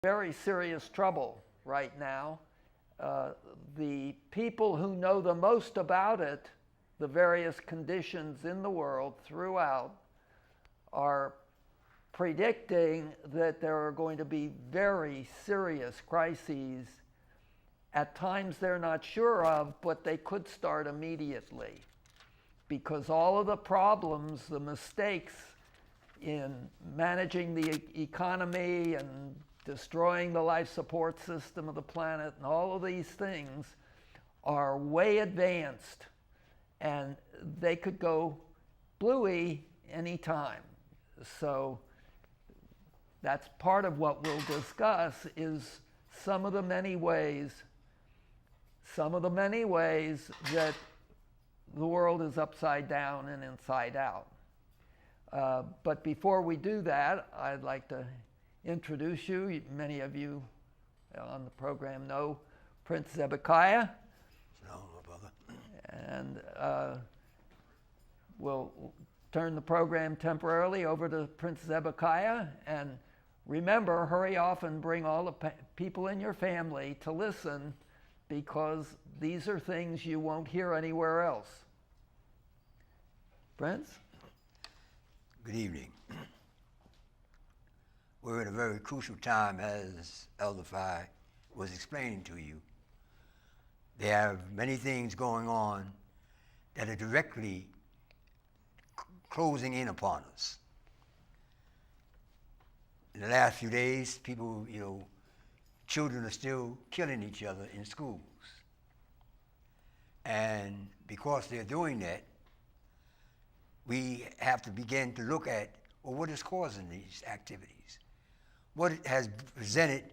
very serious trouble right now. The people who know the most about it, the various conditions in the world throughout, are predicting that there are going to be very serious crises. At times they're not sure of, but they could start immediately, because all of the problems, the mistakes in managing the economy and destroying the life support system of the planet and all of these things are way advanced, and they could go bluey anytime. So that's part of what we'll discuss, is some of the many ways that the world is upside down and inside out. But before we do that, I'd like to introduce you. Many of you on the program know Prince Zebekiah. No, brother. And we'll turn the program temporarily over to Prince Zebekiah. And remember, hurry off and bring all the people in your family to listen, because these are things you won't hear anywhere else. Prince? Good evening. We're in a very crucial time, as Elder Phi was explaining to you. There are many things going on that are directly closing in upon us. In the last few days, people, children are still killing each other in schools. And because they're doing that, we have to begin to look at, well, what is causing these activities? What has presented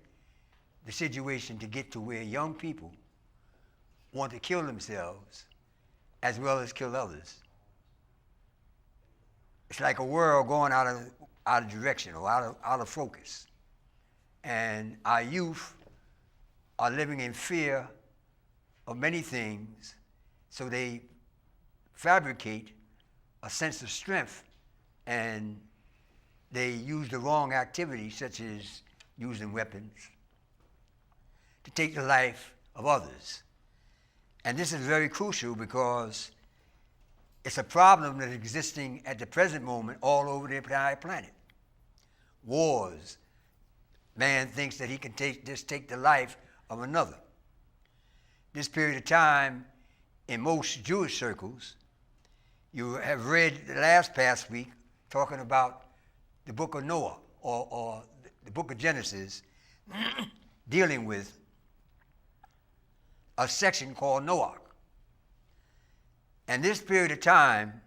the situation to get to where young people want to kill themselves as well as kill others? It's like a world going out of direction, or out of focus. And our youth are living in fear of many things, so they fabricate a sense of strength, and they use the wrong activities, such as using weapons, to take the life of others. And this is very crucial, because it's a problem that's existing at the present moment all over the entire planet. Wars. Man thinks that he can just take the life of another. This period of time, in most Jewish circles, you have read the past week talking about the book of Noah, or the book of Genesis, dealing with a section called Noah. And this period of time,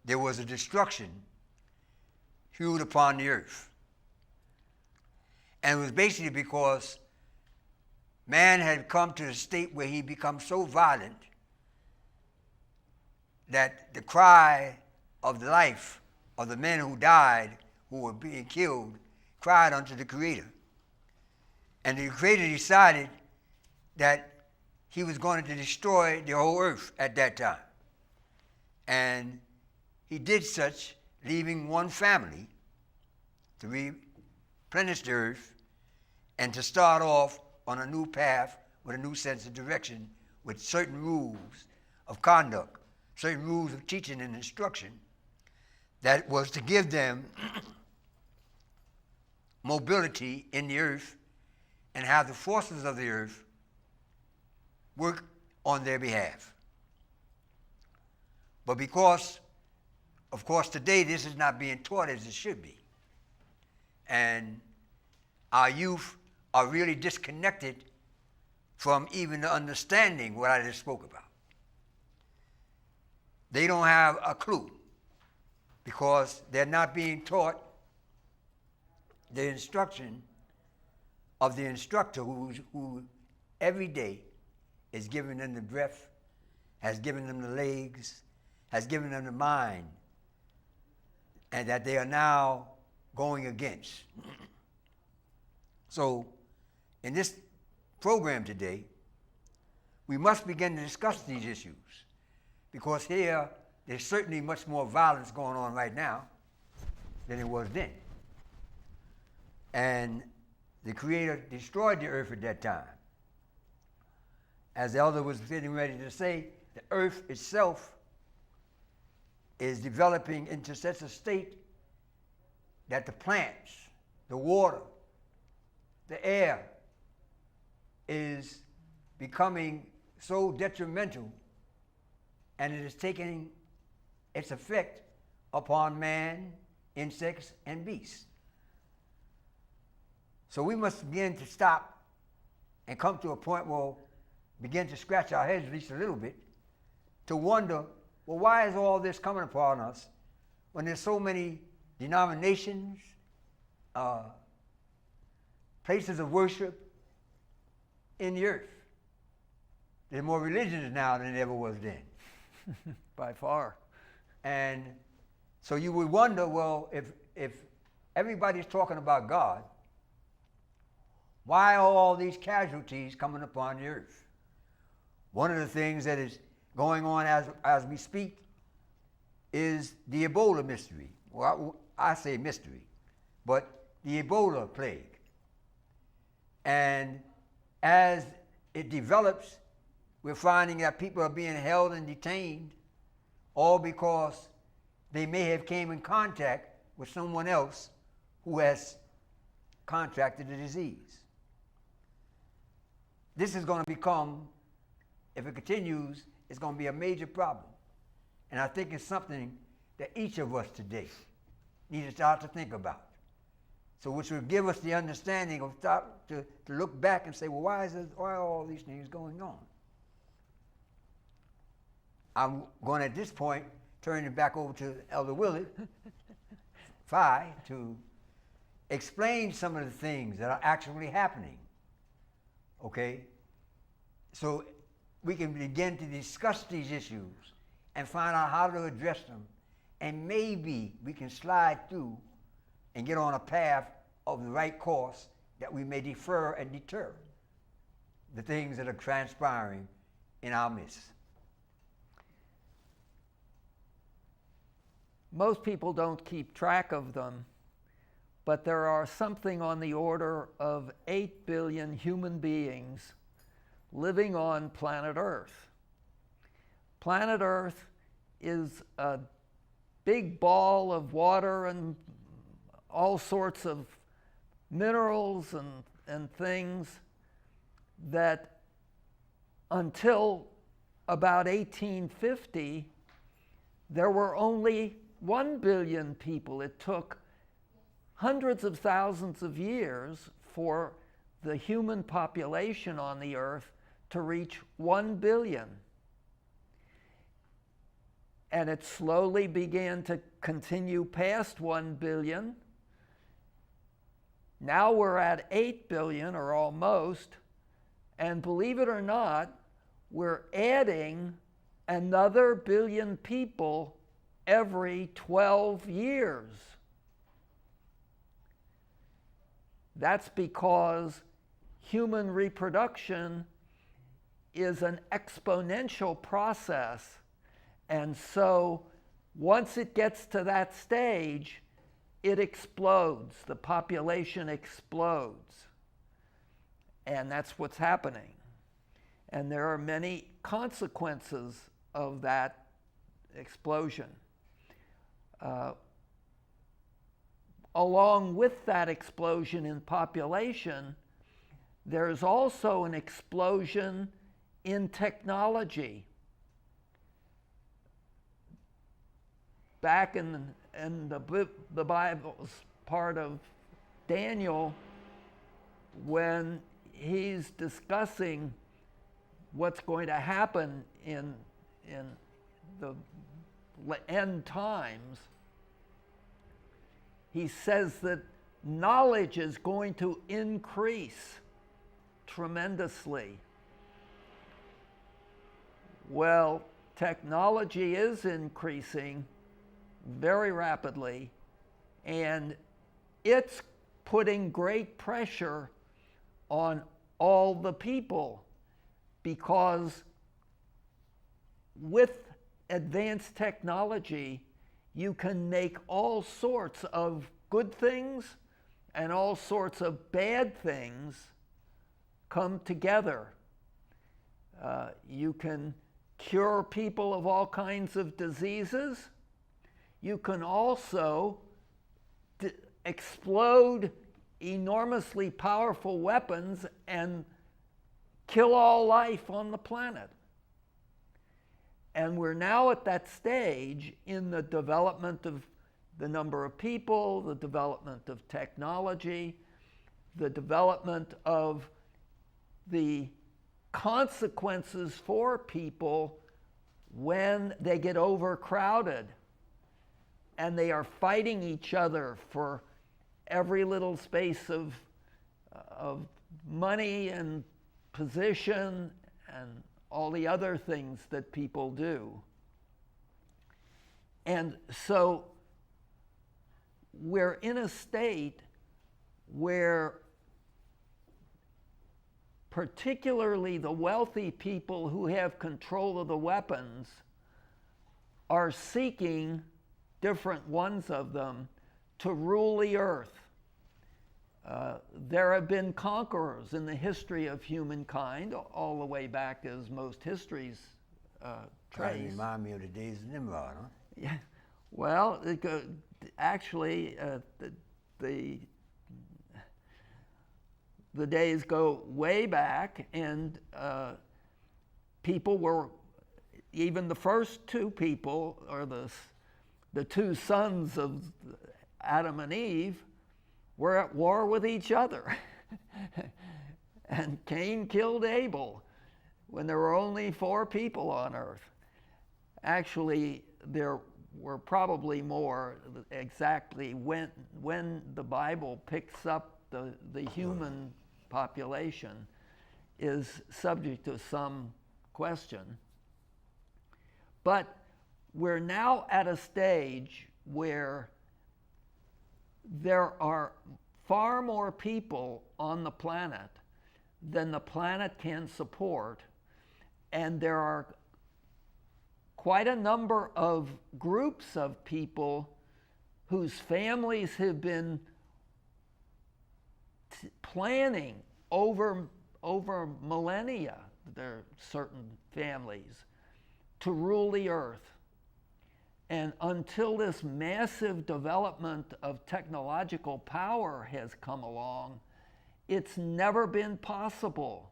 there was a destruction hewed upon the earth. And it was basically because man had come to a state where he become so violent that the cry of the life of the men who died, who were being killed, cried unto the Creator. And the Creator decided that he was going to destroy the whole earth at that time. And he did such, leaving one family to replenish the earth and to start off on a new path with a new sense of direction, with certain rules of conduct, certain rules of teaching and instruction, that was to give them mobility in the earth and have the forces of the earth work on their behalf. But because, of course, today this is not being taught as it should be, and our youth are really disconnected from even the understanding what I just spoke about. They don't have a clue, because they're not being taught the instruction of the instructor who every day is giving them the breath, has given them the legs, has given them the mind, and that they are now going against. So in this program today, we must begin to discuss these issues, because here there's certainly much more violence going on right now than it was then. And the Creator destroyed the earth at that time. As the elder was getting ready to say, the earth itself is developing into such a state that the plants, the water, the air is becoming so detrimental, and it is taking its effect upon man, insects, and beasts. So we must begin to stop and come to a point where we'll begin to scratch our heads at least a little bit to wonder, well, why is all this coming upon us when there's so many denominations, places of worship in the earth? There's more religions now than there ever was then. By far. And so you would wonder, well, if everybody's talking about God, why are all these casualties coming upon the earth? One of the things that is going on as we speak is the Ebola mystery. Well, I say mystery, but the Ebola plague. And as it develops, we're finding that people are being held and detained, all because they may have came in contact with someone else who has contracted the disease. This is going to become, if it continues, it's going to be a major problem. And I think it's something that each of us today need to start to think about. So which will give us the understanding of start to look back and say, well, why are all these things going on? I'm going at this point, turn it back over to Elder Willie Phi to explain some of the things that are actually happening. Okay? So we can begin to discuss these issues and find out how to address them. And maybe we can slide through and get on a path of the right course that we may defer and deter the things that are transpiring in our midst. Most people don't keep track of them, but there are something on the order of 8 billion human beings living on planet Earth. Planet Earth is a big ball of water and all sorts of minerals and things that until about 1850, there were only 1 billion people. It took hundreds of thousands of years for the human population on the earth to reach 1 billion. And it slowly began to continue past 1 billion. Now we're at 8 billion, or almost, and believe it or not, we're adding another billion people every 12 years. That's because human reproduction is an exponential process. And so once it gets to that stage, it explodes. The population explodes. And that's what's happening. And there are many consequences of that explosion. Along with that explosion in population, there's also an explosion in technology. Back in the Bible's part of Daniel, when he's discussing what's going to happen in the end times, he says that knowledge is going to increase tremendously. Well, technology is increasing very rapidly, and it's putting great pressure on all the people, because with advanced technology, you can make all sorts of good things and all sorts of bad things come together. You can cure people of all kinds of diseases. You can also explode enormously powerful weapons and kill all life on the planet. And we're now at that stage in the development of the number of people, the development of technology, the development of the consequences for people when they get overcrowded and they are fighting each other for every little space of money and position and all the other things that people do. And so we're in a state where particularly the wealthy people who have control of the weapons are seeking, different ones of them, to rule the earth. There have been conquerors in the history of humankind, all the way back as most histories trace. Kind of remind me of the days of Nimrod, huh? Yeah. Well, actually, the days go way back, and people were, even the first two people, or the two sons of Adam and Eve, were at war with each other. And Cain killed Abel when there were only 4 people on earth. Actually, there were probably more. Exactly when the Bible picks up the human population is subject to some question. But we're now at a stage where there are far more people on the planet than the planet can support, and there are quite a number of groups of people whose families have been planning over millennia, there are certain families, to rule the earth. And until this massive development of technological power has come along, it's never been possible,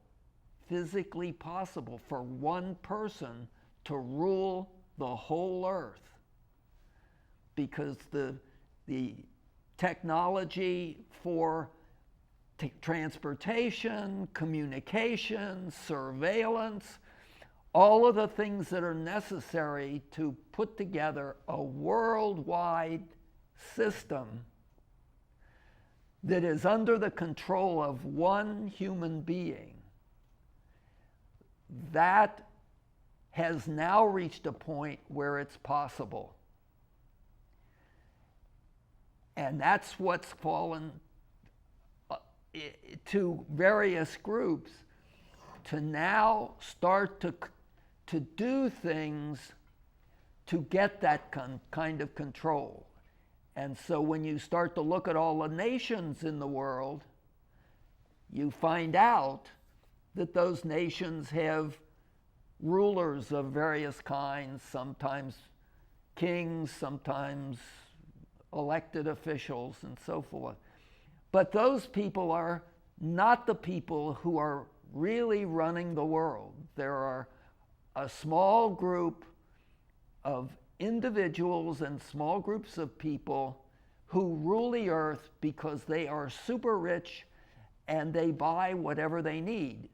physically possible, for one person to rule the whole earth. Because the technology for transportation, communication, surveillance, all of the things that are necessary to put together a worldwide system that is under the control of one human being, that has now reached a point where it's possible. And that's what's fallen to various groups to now start to do things to get that kind of control. And so when you start to look at all the nations in the world, you find out that those nations have rulers of various kinds, sometimes kings, sometimes elected officials, and so forth. But those people are not the people who are really running the world. There are a small group of individuals and small groups of people who rule the earth because they are super rich and they buy whatever they need.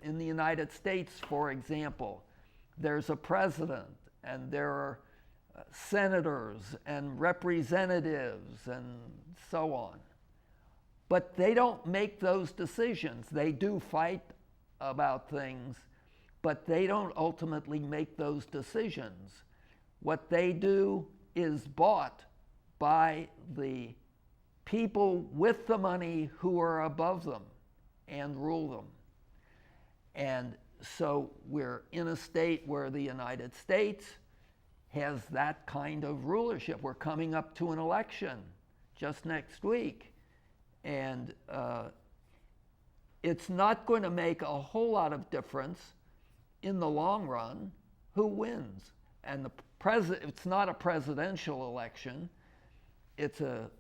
In the United States, for example, there's a president and there are senators and representatives and so on. But they don't make those decisions. They do fight about things, but they don't ultimately make those decisions. What they do is bought by the people with the money who are above them and rule them. And so we're in a state where the United States has that kind of rulership. We're coming up to an election just next week. And it's not going to make a whole lot of difference in the long run who wins. And it's not a presidential election. It's a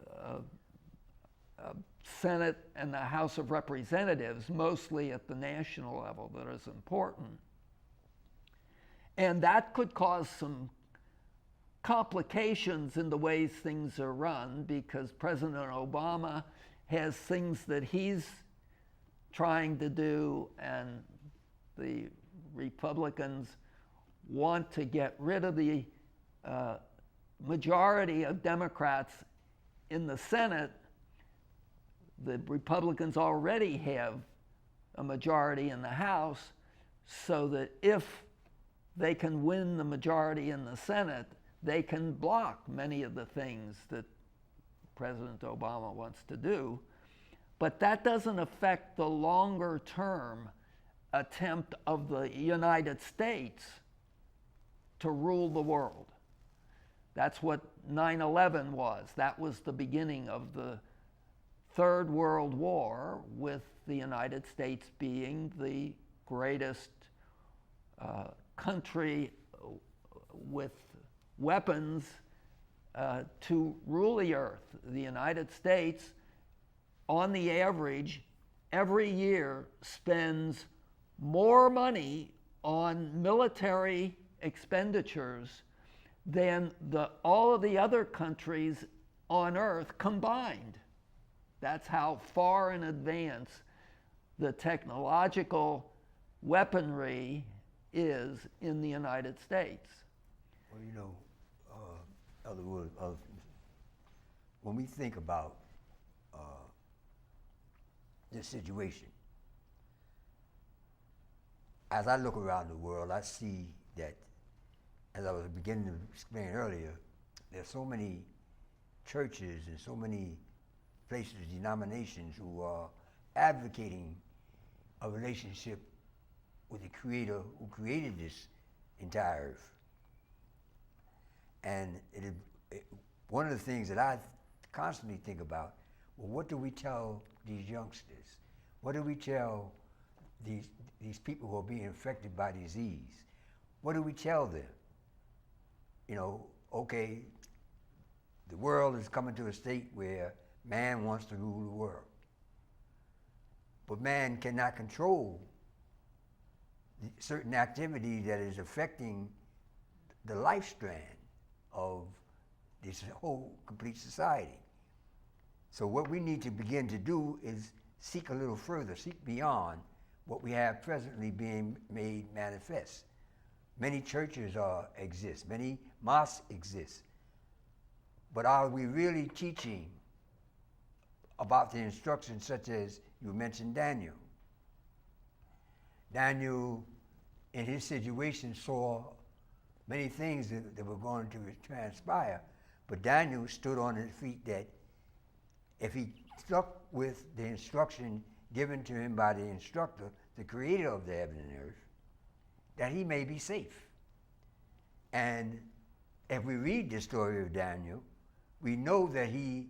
Senate and the House of Representatives, mostly at the national level, that is important. And that could cause some complications in the ways things are run, because President Obama has things that he's trying to do, and the Republicans want to get rid of the majority of Democrats in the Senate. The Republicans already have a majority in the House, so that if they can win the majority in the Senate, they can block many of the things that President Obama wants to do. But that doesn't affect the longer term attempt of the United States to rule the world. That's what 9/11 was. That was the beginning of the Third World War, with the United States being the greatest country with weapons to rule the earth. The United States, on the average, every year spends more money on military expenditures than all of the other countries on earth combined. That's how far in advance the technological weaponry is in the United States. Well, you know, other words, when we think about this situation, as I look around the world, I see that, as I was beginning to explain earlier, there's so many churches and so many places, denominations, who are advocating a relationship with the Creator who created this entire earth. And one of the things that I constantly think about, well, what do we tell these youngsters? What do we tell these people who are being affected by disease? What do we tell them? You know, okay, the world is coming to a state where man wants to rule the world. But man cannot control certain activity that is affecting the life strand of this whole complete society. So what we need to begin to do is seek a little further, seek beyond what we have presently being made manifest. Many churches exist, many mosques exist, but are we really teaching about the instructions such as you mentioned Daniel? Daniel, in his situation, saw many things that were going to transpire, but Daniel stood on his feet that if he stuck with the instruction given to him by the instructor, the creator of the heaven and earth, that he may be safe. And if we read the story of Daniel, we know that he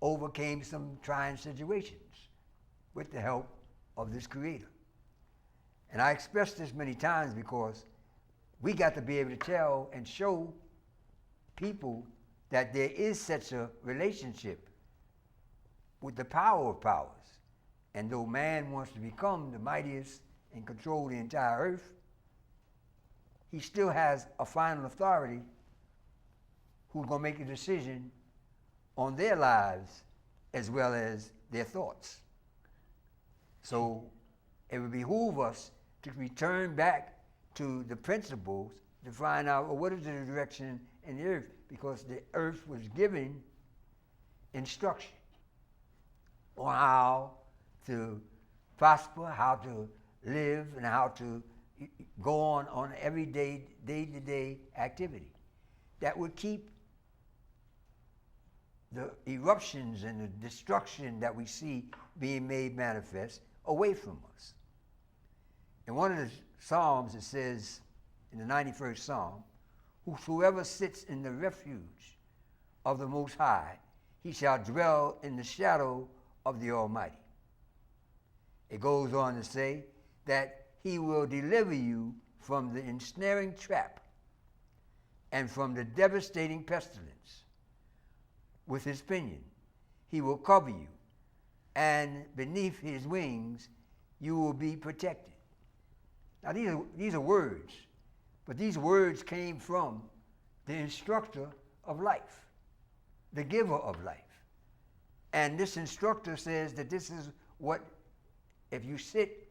overcame some trying situations with the help of this creator. And I expressed this many times because we got to be able to tell and show people that there is such a relationship with the power of powers. And though man wants to become the mightiest and control the entire earth, he still has a final authority who's going to make a decision on their lives as well as their thoughts. So it would behoove us to return back to the principles to find out, well, what is the direction in the earth? Because the earth was given instruction on how to prosper, how to live, and how to go on everyday, day-to-day activity that would keep the eruptions and the destruction that we see being made manifest away from us. In one of the Psalms, it says, in the 91st Psalm, whosoever sits in the refuge of the Most High, he shall dwell in the shadow of the Almighty. It goes on to say that he will deliver you from the ensnaring trap and from the devastating pestilence. With his pinion, he will cover you, and beneath his wings, you will be protected. Now, these are words, but these words came from the instructor of life, the giver of life. And this instructor says that this is what, if you sit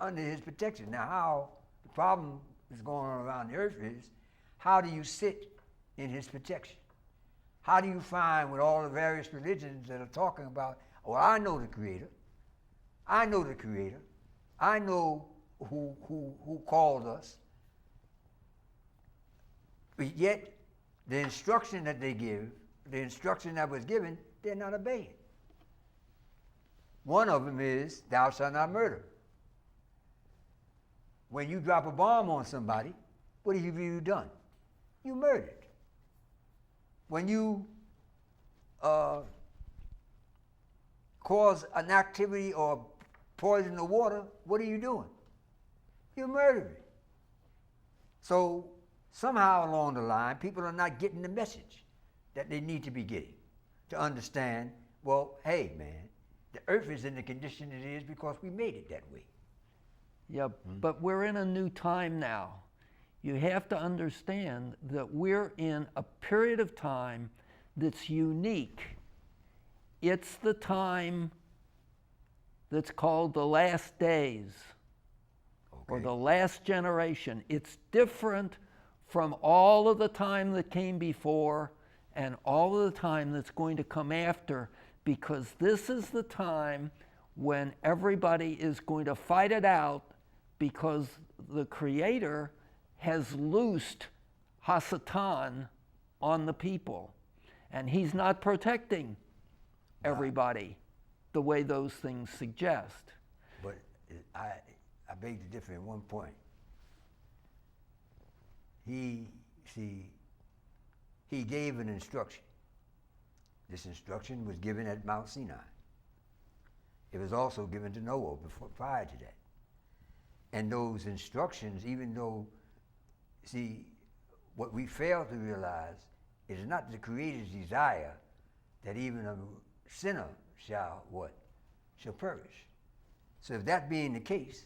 under his protection. Now, how the problem is going on around the earth is, how do you sit in his protection? How do you find with all the various religions that are talking about, well, I know the Creator. I know the Creator. I know who called us. But yet, the instruction that they give, the instruction that was given, they're not obeying. One of them is, thou shalt not murder. When you drop a bomb on somebody, what have you done? You murdered. When you cause an activity or poison the water, what are you doing? You're murdering. So somehow along the line, people are not getting the message that they need to be getting to understand, well, hey, man, the earth is in the condition it is because we made it that way. Yeah, but we're in a new time now. You have to understand that we're in a period of time that's unique. It's the time that's called the last days, or the last generation. It's different from all of the time that came before and all of the time that's going to come after, because this is the time when everybody is going to fight it out, because the Creator has loosed Hasatan on the people, and he's not protecting everybody the way those things suggest. But I beg to differ in one point. He gave an instruction. This instruction was given at Mount Sinai. It was also given to Noah prior to that. And those instructions, even though, what we fail to realize is not the Creator's desire that even a sinner shall perish. So if that being the case,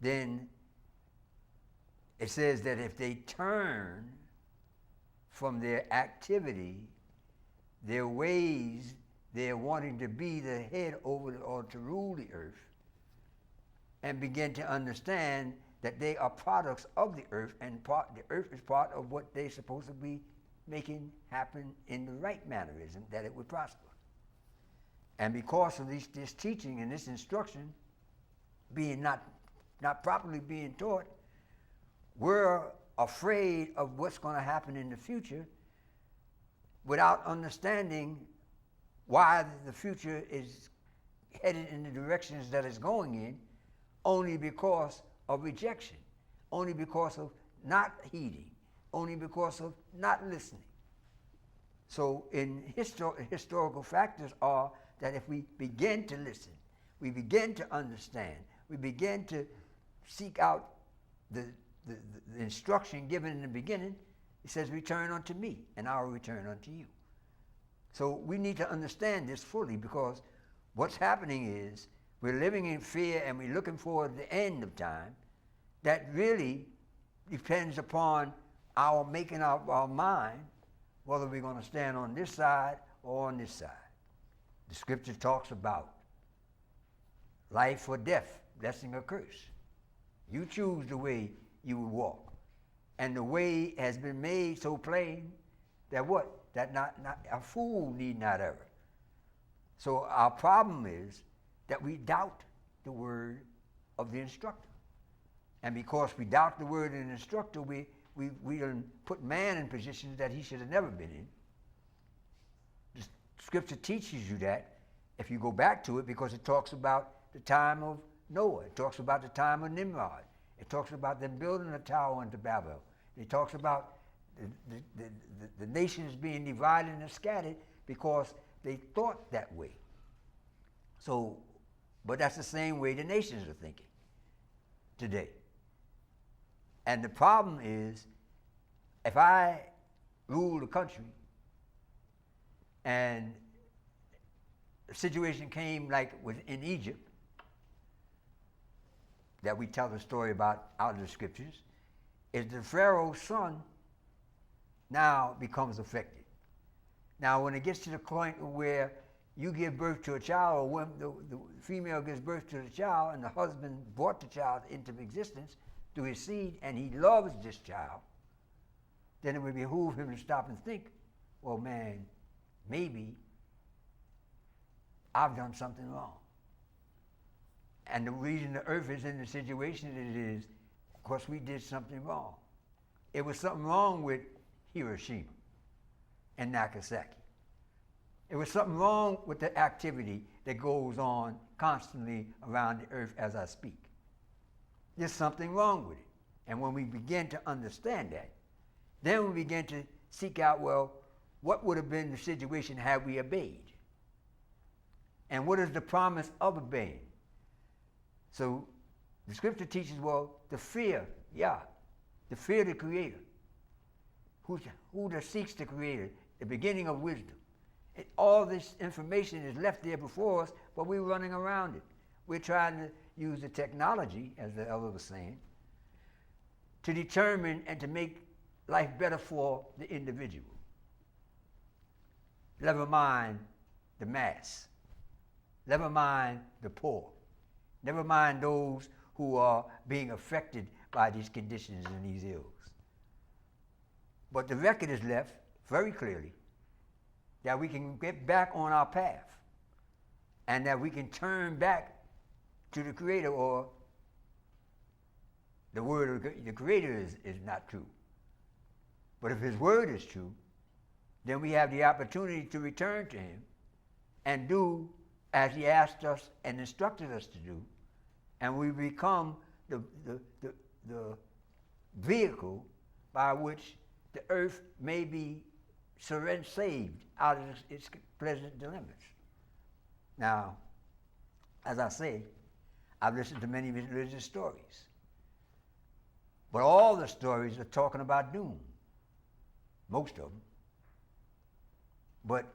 then it says that if they turn from their activity, their ways, they're wanting to be the head over or to rule the earth, and begin to understand that they are products of the earth, and the earth is part of what they're supposed to be making happen in the right mannerism, that it would prosper. And because of this teaching and this instruction being not properly being taught, we're afraid of what's going to happen in the future without understanding why the future is headed in the directions that it's going in, only because of rejection, only because of not heeding, only because of not listening. So historical factors are that if we begin to listen, we begin to understand, we begin to seek out the instruction given in the beginning, it says, return unto me, and I will return unto you. So we need to understand this fully, because what's happening is we're living in fear and we're looking for the end of time. That really depends upon our making up our mind whether we're going to stand on this side or on this side. The scripture talks about life or death, blessing or curse. You choose the way you will walk. And the way has been made so plain that what? That not a fool need not err. So our problem is that we doubt the word of the instructor. And because we doubt the word of the instructor, we done put man in positions that he should have never been in. The scripture teaches you that if you go back to it, because it talks about the time of Noah. It talks about the time of Nimrod. It talks about them building a tower unto Babel. It talks about the nations being divided and scattered because they thought that way. So, but that's the same way the nations are thinking today. And the problem is, if I rule the country and the situation came like in Egypt, that we tell the story about out of the scriptures, is the Pharaoh's son now becomes affected. Now, when it gets to the point where you give birth to a child, or when the female gives birth to the child, and the husband brought the child into existence through his seed, and he loves this child, then it would behoove him to stop and think, well, man, maybe I've done something wrong. And the reason the earth is in the situation it is, of course, we did something wrong. It was something wrong with Hiroshima and Nagasaki. It was something wrong with the activity that goes on constantly around the earth as I speak. There's something wrong with it. And when we begin to understand that, then we begin to seek out, well, what would have been the situation had we obeyed? And what is the promise of obeying? So the scripture teaches, well, the fear the Creator. Who that seeks the Creator, the beginning of wisdom. All this information is left there before us, but we're running around it. We're trying to use the technology, as the elder was saying, to determine and to make life better for the individual. Never mind the mass. Never mind the poor. Never mind those who are being affected by these conditions and these ills. But the record is left very clearly that we can get back on our path and that we can turn back to the Creator, or the word of the Creator is not true. But if His word is true, then we have the opportunity to return to Him and do as He asked us and instructed us to do, and we become the vehicle by which the earth may be saved out of its present dilemmas. Now, as I say, I've listened to many religious stories, but all the stories are talking about doom, most of them. But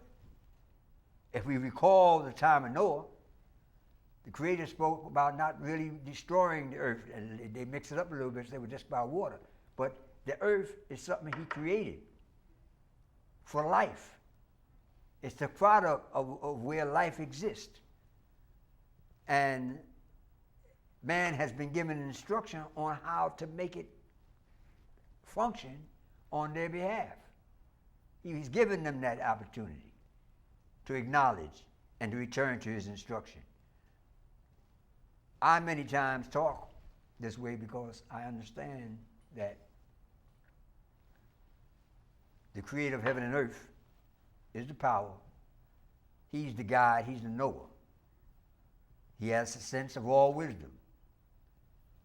if we recall the time of Noah, the Creator spoke about not really destroying the earth, and they mixed it up a little bit, so they were just about water. But the earth is something He created for life. It's the product of where life exists. And man has been given instruction on how to make it function on their behalf. He's given them that opportunity to acknowledge and to return to His instruction. I many times talk this way because I understand that the Creator of heaven and earth is the power. He's the guide. He's the knower. He has a sense of all wisdom.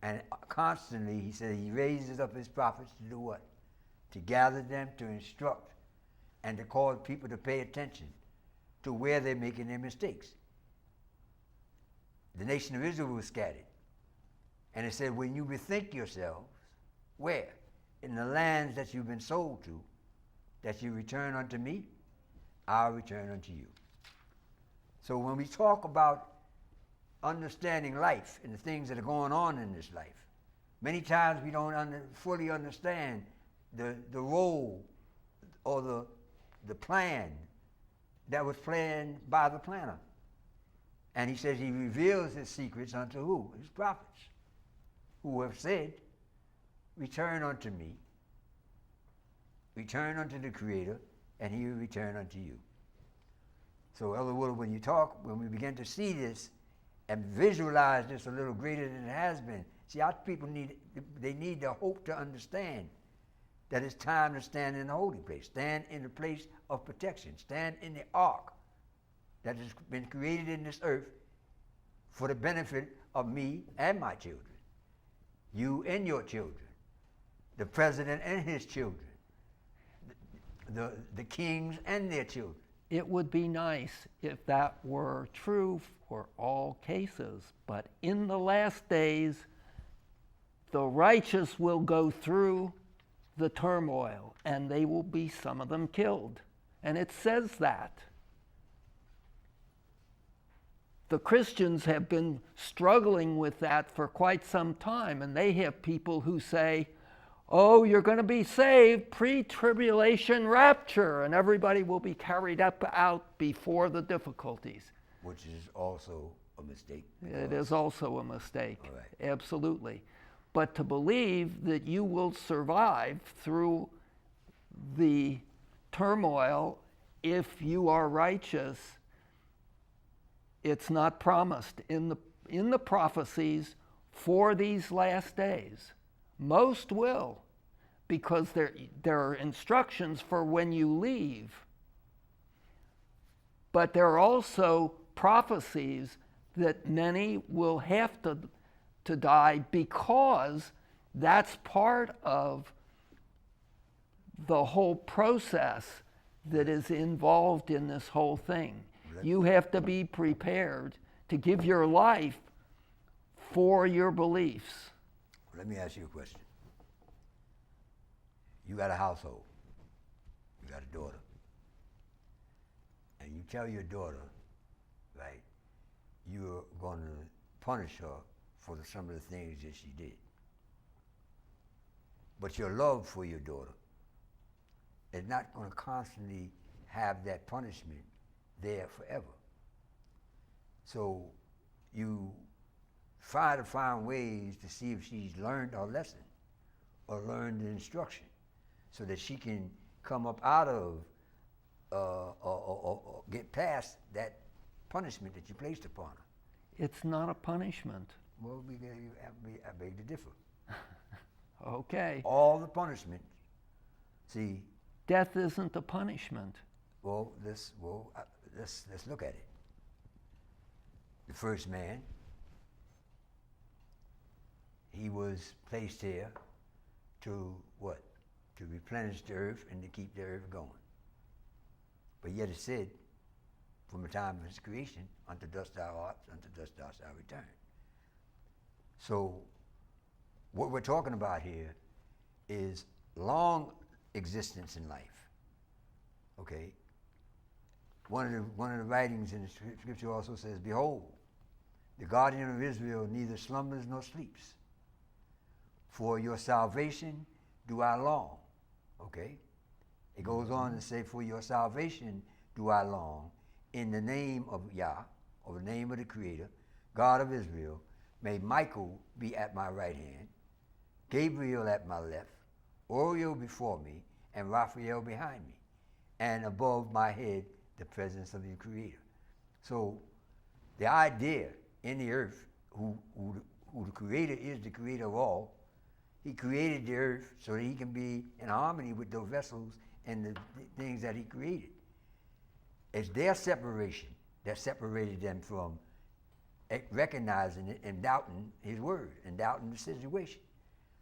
And constantly, He said, He raises up His prophets to do what? To gather them, to instruct, and to cause people to pay attention to where they're making their mistakes. The nation of Israel was scattered. And it said, when you bethink yourselves, where? In the lands that you've been sold to, that you return unto me, I'll return unto you. So when we talk about understanding life and the things that are going on in this life, many times we don't fully understand the role or the plan that was planned by the planner. And He says He reveals His secrets unto who? His prophets, who have said, return unto me, return unto the Creator, and He will return unto you. So, Elder Woodard, when we begin to see this and visualize this a little greater than it has been, see, our people need the hope to understand that it's time to stand in the holy place, stand in the place of protection, stand in the ark that has been created in this earth for the benefit of me and my children, you and your children, the president and his children, the kings and their children. It would be nice if that were true for all cases. But in the last days, the righteous will go through the turmoil, and they will be, some of them, killed. And it says that. The Christians have been struggling with that for quite some time, and they have people who say, oh, you're going to be saved, pre-tribulation rapture, and everybody will be carried up out before the difficulties. Which is also a mistake. It is also a mistake, All right. absolutely. But to believe that you will survive through the turmoil if you are righteous, it's not promised in the prophecies for these last days. Most will, because there are instructions for when you leave. But there are also prophecies that many will have to die, because that's part of the whole process that is involved in this whole thing. You have to be prepared to give your life for your beliefs. Let me ask you a question. You got a household. You got a daughter. And you tell your daughter, right, you're going to punish her for some of the things that she did. But your love for your daughter is not going to constantly have that punishment there forever. So you try to find ways to see if she's learned her lesson or learned the instruction, so that she can come up out of or get past that punishment that you placed upon her. It's not a punishment. Well, I beg to differ. Okay. All the punishment, see. Death isn't a punishment. Well, let's look at it. The first man, he was placed here to what? To replenish the earth and to keep the earth going. But yet it said, from the time of his creation, unto dust thou art, unto dust thou shalt return. So what we're talking about here is long existence in life. Okay? One of the writings in the scripture also says, behold, the guardian of Israel neither slumbers nor sleeps. For your salvation do I long. Okay? It goes on to say, for your salvation do I long, in the name of Yah, or the name of the Creator, God of Israel. May Michael be at my right hand, Gabriel at my left, Oriel before me, and Raphael behind me, and above my head the presence of the Creator. So the idea in the earth, who the Creator is, the Creator of all, he created the earth so that he can be in harmony with those vessels and the things that he created. It's their separation that separated them from recognizing it and doubting his word and doubting the situation.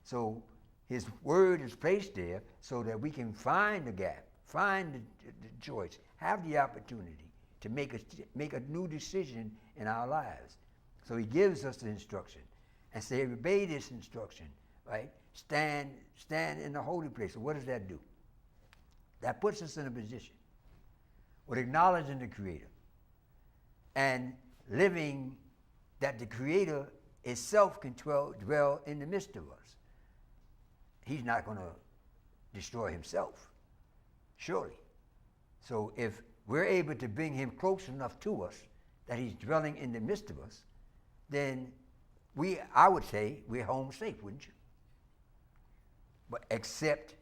So his word is placed there so that we can find the gap, find the choice, have the opportunity to make a new decision in our lives. So he gives us the instruction and say, obey this instruction, right? Stand in the holy place. So what does that do? That puts us in a position with acknowledging the Creator and living that the Creator itself can dwell in the midst of us. He's not going to destroy himself, surely. So if we're able to bring him close enough to us that he's dwelling in the midst of us, then I would say we're home safe, wouldn't you? But except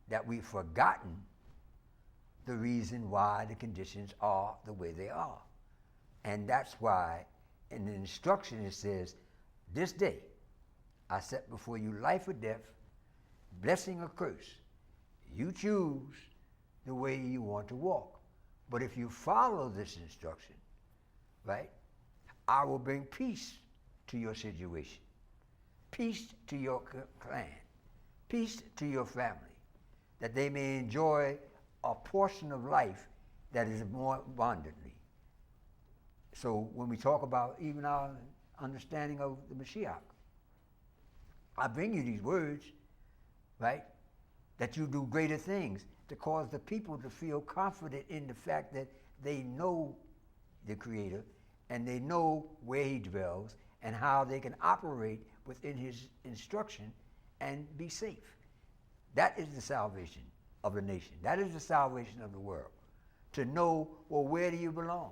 that we've forgotten the reason why the conditions are the way they are. And that's why in the instruction it says, this day I set before you life or death, blessing or curse. You choose the way you want to walk. But if you follow this instruction, right, I will bring peace to your situation, peace to your clan, peace to your family, that they may enjoy a portion of life that is more abundantly. So when we talk about even our understanding of the Mashiach, I bring you these words, right? That you do greater things to cause the people to feel confident in the fact that they know the Creator and they know where He dwells and how they can operate within His instruction and be safe. That is the salvation of the nation. That is the salvation of the world. To know, well, where do you belong?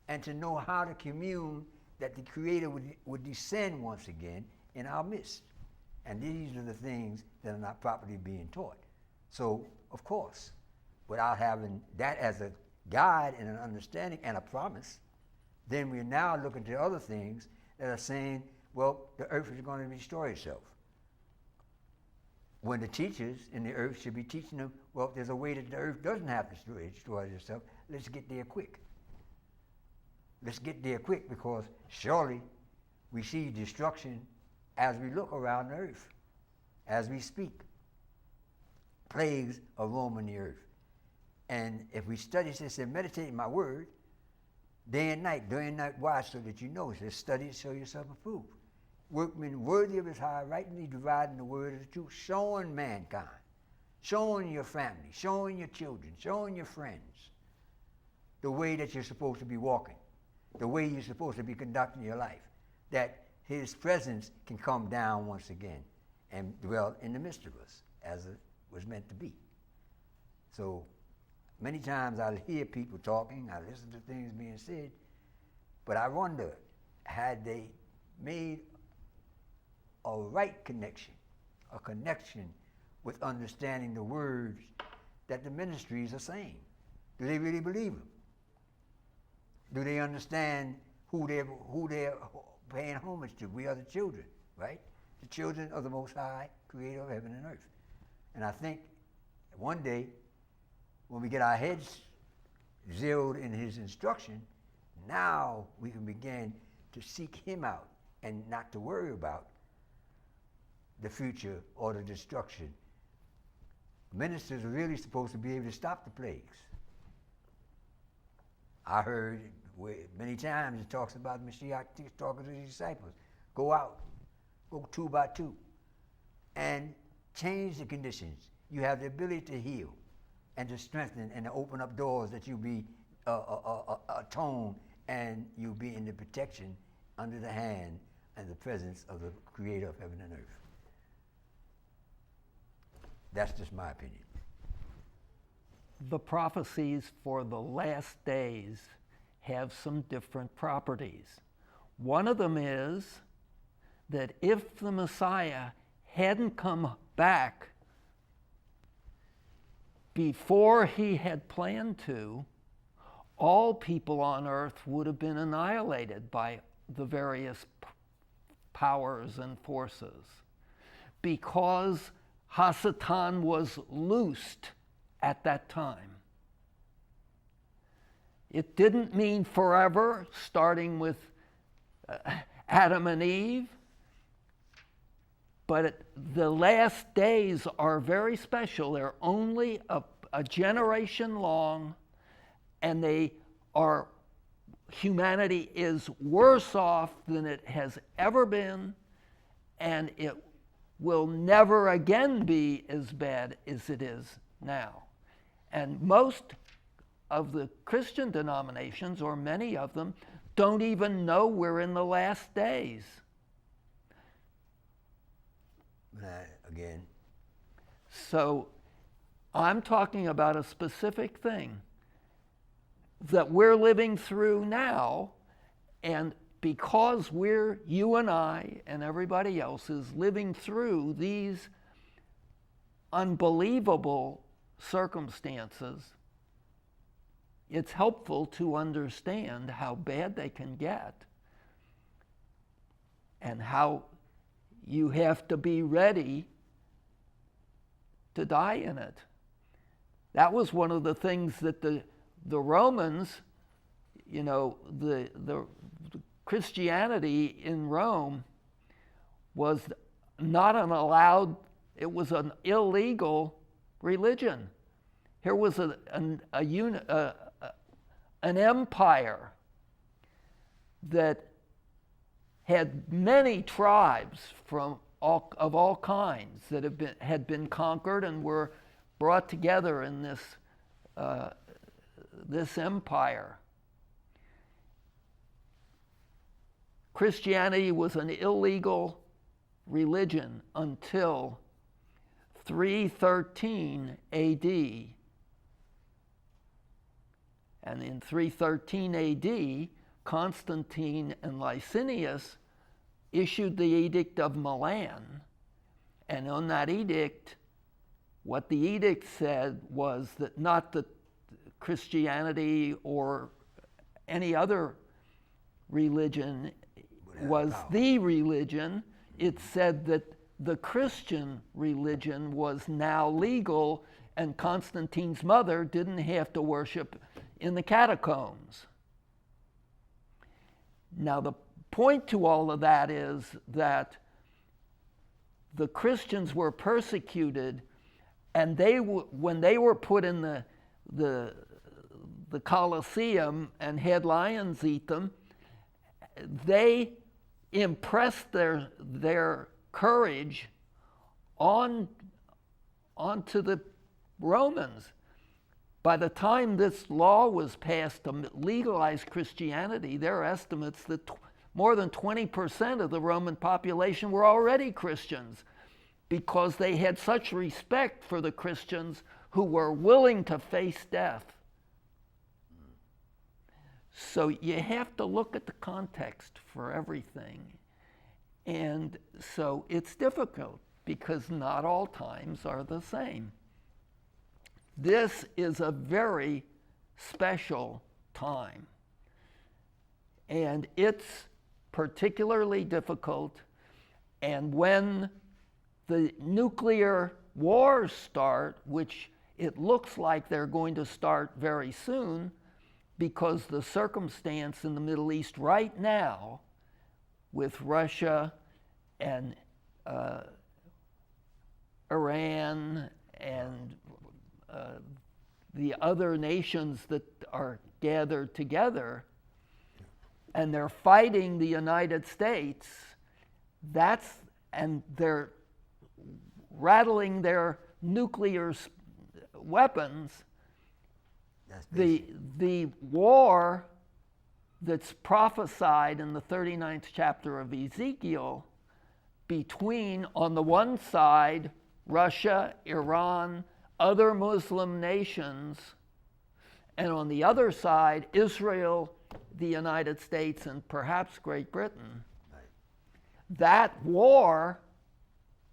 And to know how to commune that the Creator would descend once again in our midst. And these are the things that are not properly being taught. So, of course, without having that as a guide and an understanding and a promise, then we're now looking to other things that are saying, well, the earth is going to destroy itself. When the teachers in the earth should be teaching them, well, there's a way that the earth doesn't have to destroy itself. Let's get there quick. Let's get there quick, because surely we see destruction as we look around the earth, as we speak. Plagues are roaming the earth. And if we study this and meditate in my word, day and night watch, so that you know. It says, study, show yourself approved. Workmen worthy of his hire, rightly dividing the word of the truth, showing mankind, showing your family, showing your children, showing your friends the way that you're supposed to be walking, the way you're supposed to be conducting your life, that His presence can come down once again and dwell in the midst of us as it was meant to be. So many times I hear people talking, I listen to things being said, but I wonder, had they made a right connection, a connection with understanding the words that the ministries are saying? Do they really believe them? Do they understand who they're paying homage to? We are the children, right? The children of the Most High, Creator of heaven and earth. And I think one day, when we get our heads zeroed in His instruction, now we can begin to seek Him out and not to worry about the future or the destruction. Ministers are really supposed to be able to stop the plagues. I heard many times it talks about Mashiach talking to his disciples. Go out, go 2 by 2, and change the conditions. You have the ability to heal and to strengthen and to open up doors that you'll be atoned and you'll be in the protection under the hand and the presence of the Creator of heaven and earth. That's just my opinion. The prophecies for the last days have some different properties. One of them is that if the Messiah hadn't come back before He had planned to, all people on earth would have been annihilated by the various powers and forces, because Hasatan was loosed at that time. It didn't mean forever, starting with Adam and Eve, but the last days are very special. They're only a generation long, and humanity is worse off than it has ever been, and it will never again be as bad as it is now. And most of the Christian denominations, or many of them, don't even know we're in the last days. Again. So I'm talking about a specific thing that we're living through now, and because you and I and everybody else is living through these unbelievable circumstances, it's helpful to understand how bad they can get and how you have to be ready to die in it. That was one of the things that the Romans, the Christianity in Rome was not it was an illegal religion. Here was an empire that had many tribes of all kinds that had been conquered and were brought together in this empire. Christianity was an illegal religion until 313 AD. And in 313 AD, Constantine and Licinius issued the Edict of Milan. And on that edict, what the edict said was that not that Christianity or any other religion was the religion. It said that the Christian religion was now legal, and Constantine's mother didn't have to worship in the catacombs. Now, the point to all of that is that the Christians were persecuted, and when they were put in the Colosseum and had lions eat them, they impressed their courage onto the Romans. By the time this law was passed to legalize Christianity, there are estimates that more than 20% of the Roman population were already Christians, because they had such respect for the Christians who were willing to face death. So you have to look at the context for everything. And so it's difficult because not all times are the same. This is a very special time. And it's particularly difficult. And when the nuclear wars start, which it looks like they're going to start very soon, because the circumstance in the Middle East right now with Russia and Iran and the other nations that are gathered together, and they're fighting the United States, and they're rattling their nuclear weapons. The war that's prophesied in the 39th chapter of Ezekiel between, on the one side, Russia, Iran, other Muslim nations, and on the other side, Israel, the United States, and perhaps Great Britain. Right. That war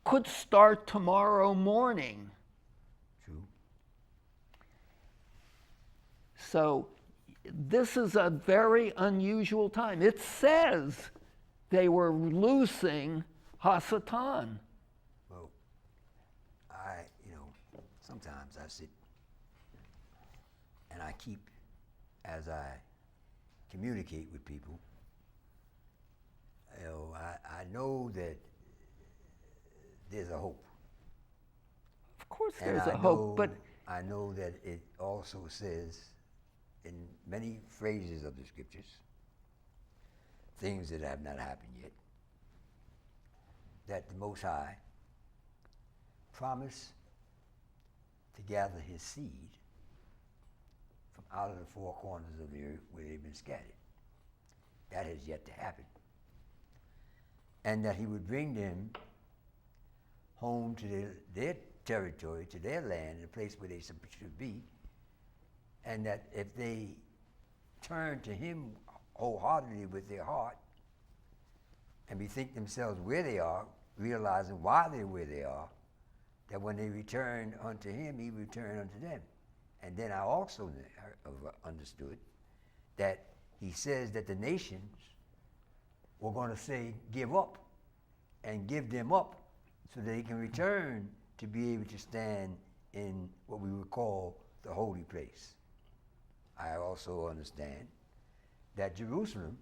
could start tomorrow morning. So this is a very unusual time. It says they were loosing Hasatan. Well, sometimes I sit and I keep, as I communicate with people, I know that there's a hope. Of course there's a hope, but I know that it also says in many phrases of the scriptures, things that have not happened yet, that the Most High promised to gather his seed from out of the four corners of the earth where they've been scattered. That has yet to happen. And that he would bring them home to their territory, to their land, the place where they should be, and that if they turn to him wholeheartedly with their heart and bethink themselves where they are, realizing why they're where they are, that when they return unto him, he return unto them. And then I also understood that he says that the nations were going to say, give up, and give them up so they can return to be able to stand in what we would call the holy place. I also understand that Jerusalem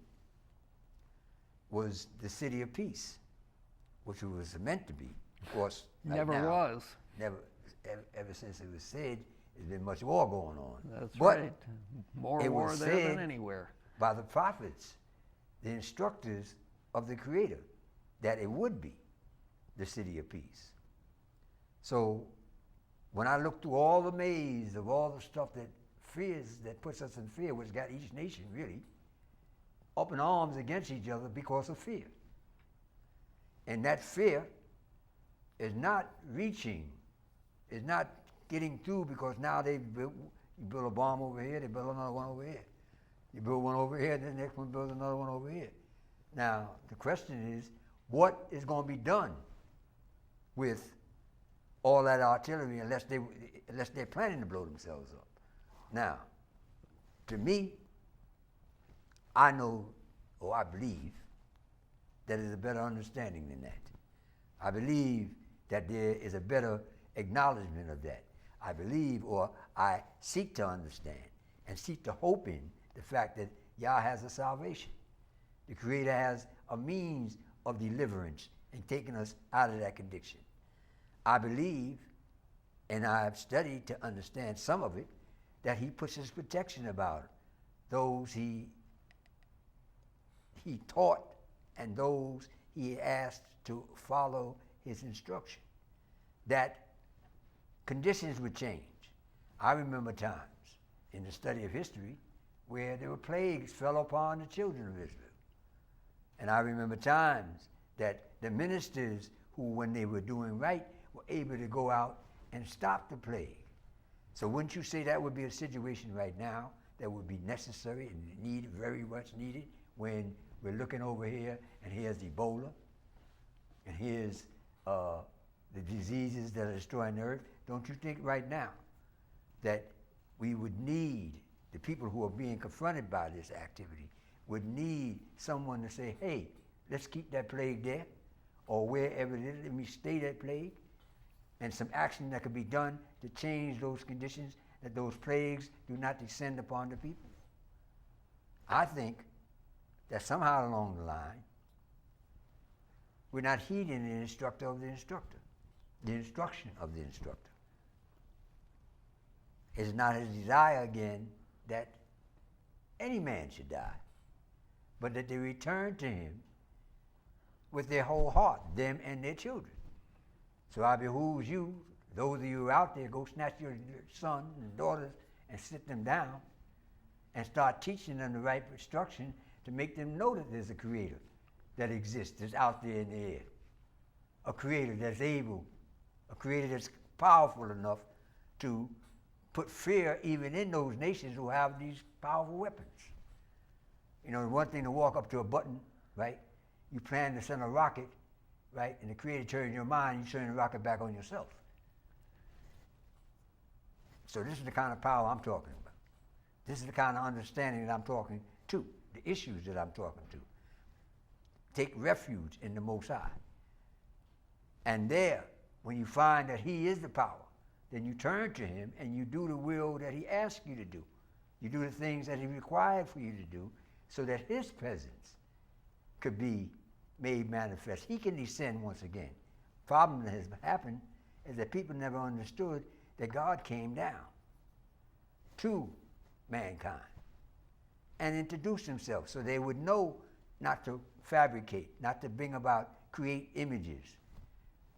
was the city of peace, which it was meant to be. Of course, never was. Never, ever since it was said, there's been much war going on. That's but right. More war there than anywhere. By the prophets the instructors of the Creator that it would be the city of peace. So when I look through all the maze of all the stuff that puts us in fear, which got each nation really up in arms against each other because of fear. And that fear is not reaching, is not getting through, because now you build a bomb over here, they build another one over here. You build one over here, then the next one builds another one over here. Now, the question is, what is going to be done with all that artillery unless they're planning to blow themselves up? Now, to me, I know, or I believe, that there's a better understanding than that. I believe that there is a better acknowledgement of that. I believe, or I seek to understand and seek to hope in the fact that Yah has a salvation. The Creator has a means of deliverance and taking us out of that condition. I believe, and I have studied to understand some of it, that He puts His protection about those He taught and those He asked to follow His instruction. That conditions would change. I remember times in the study of history where there were plagues fell upon the children of Israel. And I remember times that the ministers who, when they were doing right, were able to go out and stop the plague. So wouldn't you say that would be a situation right now that would be necessary and needed, very much needed, when we're looking over here and here's Ebola and here's the diseases that are destroying the earth? Don't you think right now that we would need, the people who are being confronted by this activity would need someone to say, hey, let's keep that plague there, or wherever it is, let me stay that plague, and some action that could be done to change those conditions, that those plagues do not descend upon the people? I think that somehow along the line, we're not heeding the instructor of the instructor, the instruction of the instructor. It's not His desire again that any man should die, but that they return to Him with their whole heart, them and their children. So I behoove you, those of you who are out there, go snatch your sons and daughters and sit them down and start teaching them the right instruction to make them know that there's a Creator that exists, that's out there in the air. A Creator that's able, a Creator that's powerful enough to put fear even in those nations who have these powerful weapons. You know, one thing to walk up to a button, right? You plan to send a rocket, right? And the Creator turns your mind, you turn the rocket back on yourself. So this is the kind of power I'm talking about. This is the kind of understanding that I'm talking to, the issues that I'm talking to. Take refuge in the Most High. And there, when you find that He is the power, then you turn to Him and you do the will that He asks you to do. You do the things that He required for you to do so that His presence could be made manifest. He can descend once again. Problem that has happened is that people never understood that God came down to mankind and introduced Himself so they would know not to fabricate, not to bring about, create images,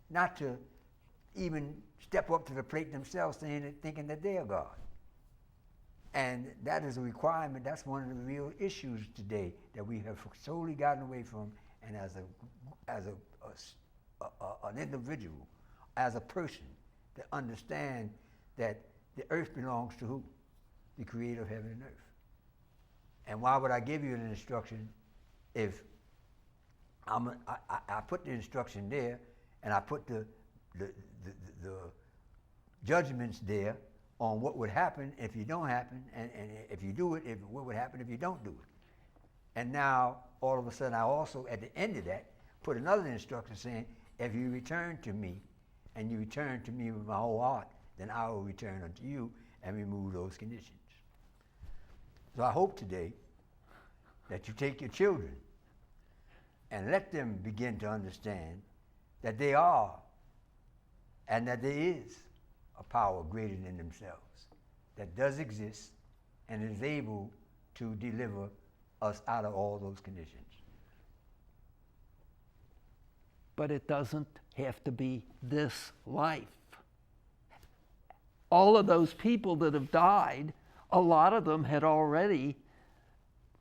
not to even step up to the plate themselves thinking that they are God. And that is a requirement. That's one of the real issues today that we have solely gotten away from. And as an individual, as a person, to understand that the earth belongs to who? The Creator of heaven and earth. And why would I give you an instruction if I put the instruction there and I put the judgments there on what would happen if you don't happen, and if you do it, what would happen if you don't do it. And now, all of a sudden, I also, at the end of that, put another instruction saying, if you return to me, and you return to me with my whole heart, then I will return unto you and remove those conditions. So I hope today that you take your children and let them begin to understand that they are, and that there is a power greater than themselves that does exist and is able to deliver us out of all those conditions. but it doesn't have to be this life. All of those people that have died, a lot of them had already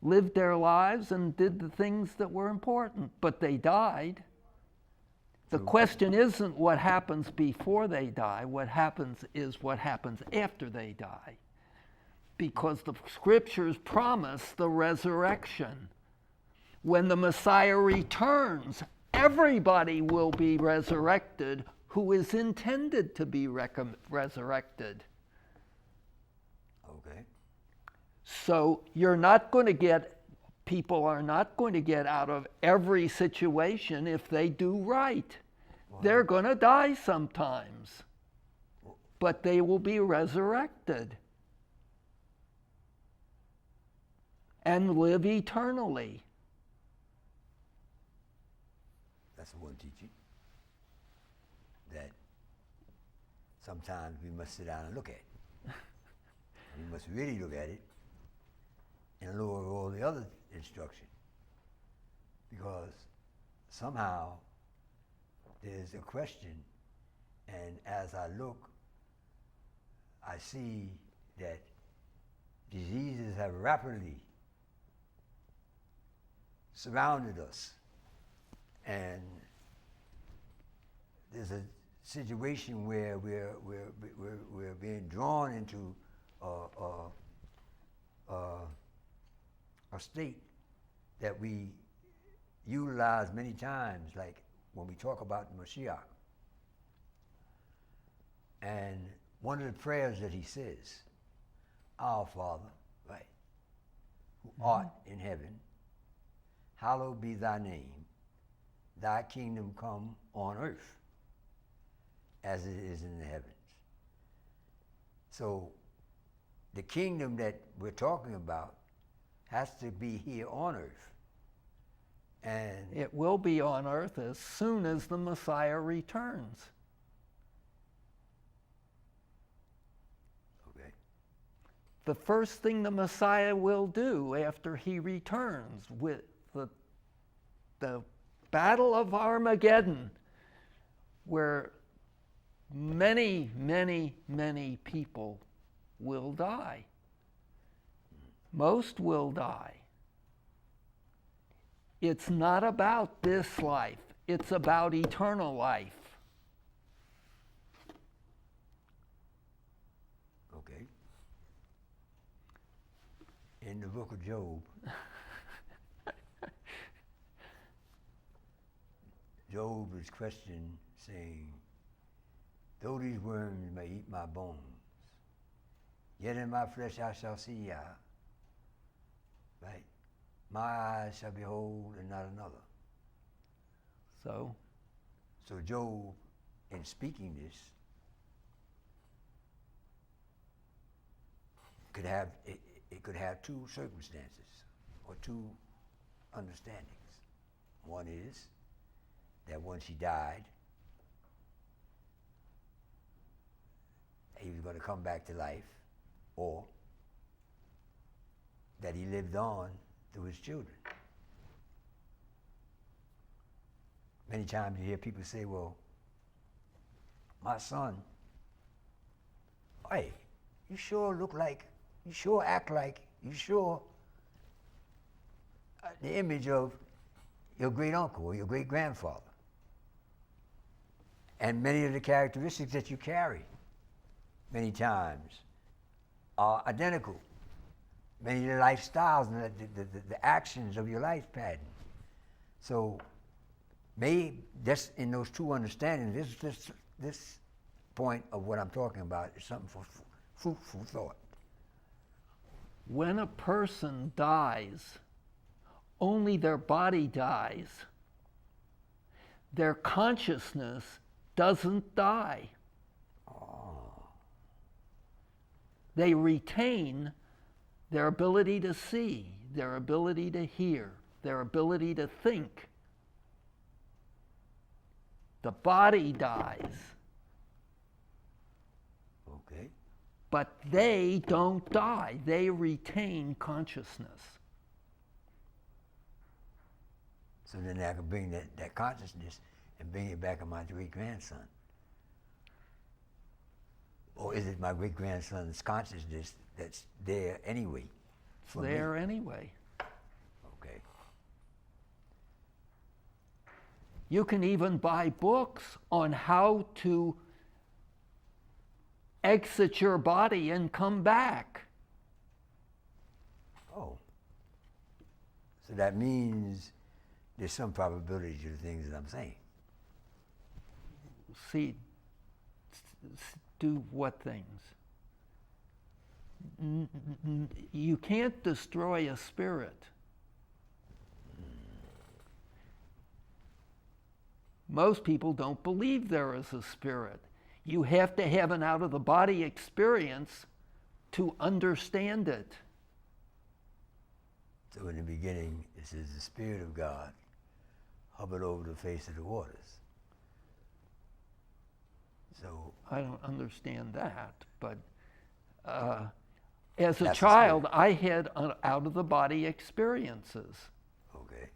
lived their lives and did the things that were important, but they died. The question isn't what happens before they die. What happens is what happens after they die. Because the scriptures promise the resurrection. When the Messiah returns, everybody will be resurrected who is intended to be resurrected. Okay. So people are not going to get out of every situation if they do right. Wow. They're going to die sometimes, but they will be resurrected and live eternally. That's one teaching that sometimes we must sit down and look at. We must really look at it in lieu of all the other instruction, because somehow there's a question, and as I look, I see that diseases have rapidly surrounded us, and there's a situation where we're being drawn into a state that we utilize many times, like when we talk about the Mashiach. And one of the prayers that he says, Our Father, right, who art in heaven, hallowed be thy name, thy kingdom come on earth as it is in the heavens. So the kingdom that we're talking about has to be here on earth. And it will be on earth as soon as the Messiah returns. Okay. The first thing the Messiah will do after he returns, with the Battle of Armageddon, where many, many, many people will die. Most will die. It's not about this life. It's about eternal life. Okay. In the book of Job, Job is questioned, saying, though these worms may eat my bones, yet in my flesh I shall see Yah. Right? My eyes shall behold and not another. So Job, in speaking this, it could have two circumstances or two understandings. One is that once he died, he was going to come back to life, or that he lived on through his children. Many times you hear people say, well, my son, hey, you sure look like, you sure act like, you sure the image of your great uncle or your great grandfather. And many of the characteristics that you carry many times are identical. Many of the lifestyles and the actions of your life pattern. So maybe just in those two understandings, this point of what I'm talking about is something for fruitful thought. when a person dies, only their body dies. Their consciousness doesn't die. They retain their ability to see, their ability to hear, their ability to think. The body dies. Okay. But they don't die. They retain consciousness. So then I can bring that consciousness and bring it back on my great-grandson? Or is it my great-grandson's consciousness that's there anyway? It's there anyway. Okay. You can even buy books on how to exit your body and come back. Oh. So that means there's some probability to the things that I'm saying. See, do what things? You can't destroy a spirit. Most people don't believe there is a spirit. You have to have an out-of-the-body experience to understand it. So in the beginning, it says the Spirit of God hovered over the face of the waters. So I don't understand that, but as a That's the child, I had out-of-the-body experiences. okay.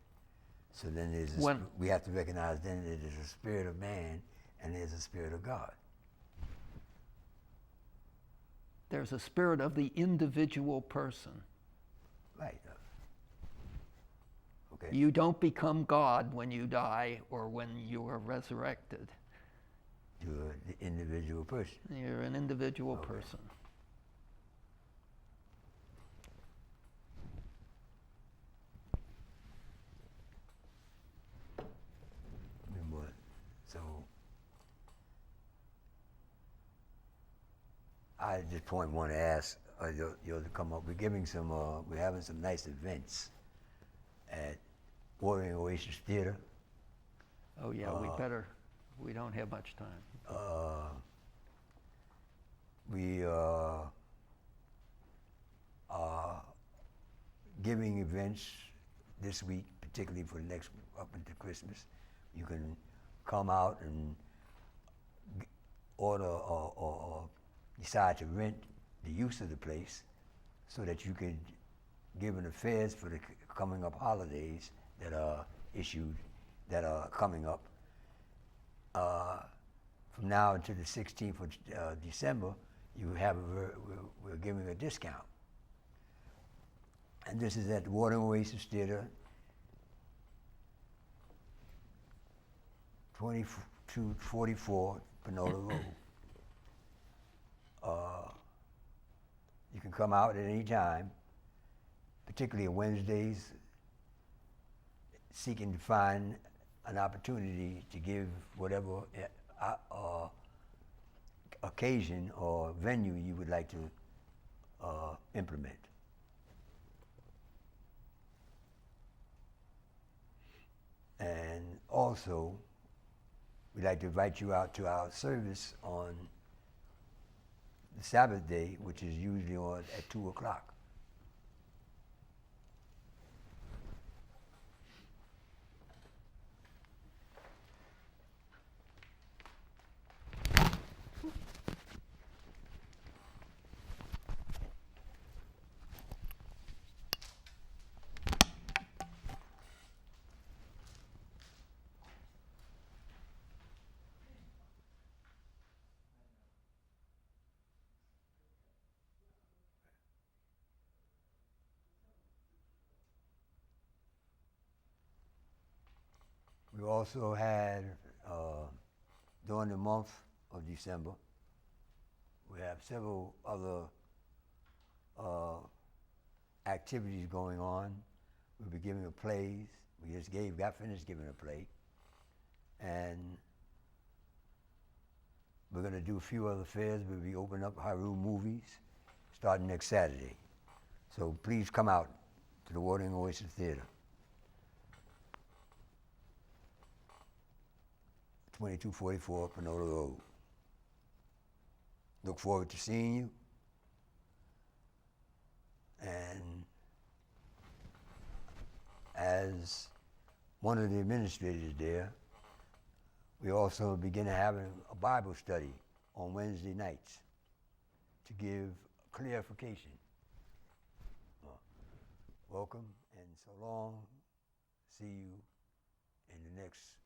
So then there's When- we have to recognize then that there's a spirit of man and there's a spirit of God. There's a spirit of the individual person. Right. Okay. You don't become God when you die or when you are resurrected. You're the individual person. You're an individual Okay. person. What? So I at this point want to ask you to come up. We're giving some. We're having some nice events at Watering Oasis Theater. Oh yeah, we better. We don't have much time. We are giving events this week, particularly for the next up into Christmas. You can come out and order or decide to rent the use of the place so that you could give an affairs for the coming up holidays that are issued, that are coming up. From now until the 16th of December, you have we're giving a discount. And this is at the Watering Oasis Theater, 2244 Panola Road. You can come out at any time, particularly on Wednesdays, seeking to find an opportunity to give whatever occasion or venue you would like to implement. And also, we'd like to invite you out to our service on the Sabbath day, which is usually on at 2 o'clock. We also had, during the month of December, we have several other activities going on. We'll be giving plays. We just got finished giving a play. And we're going to do a few other fairs. We'll be opening up Haru Movies starting next Saturday. So please come out to the Watering Oasis Theater. 2244 Panola Road. Look forward to seeing you. And as one of the administrators there, we also begin having a Bible study on Wednesday nights to give clarification. Welcome and so long. See you in the next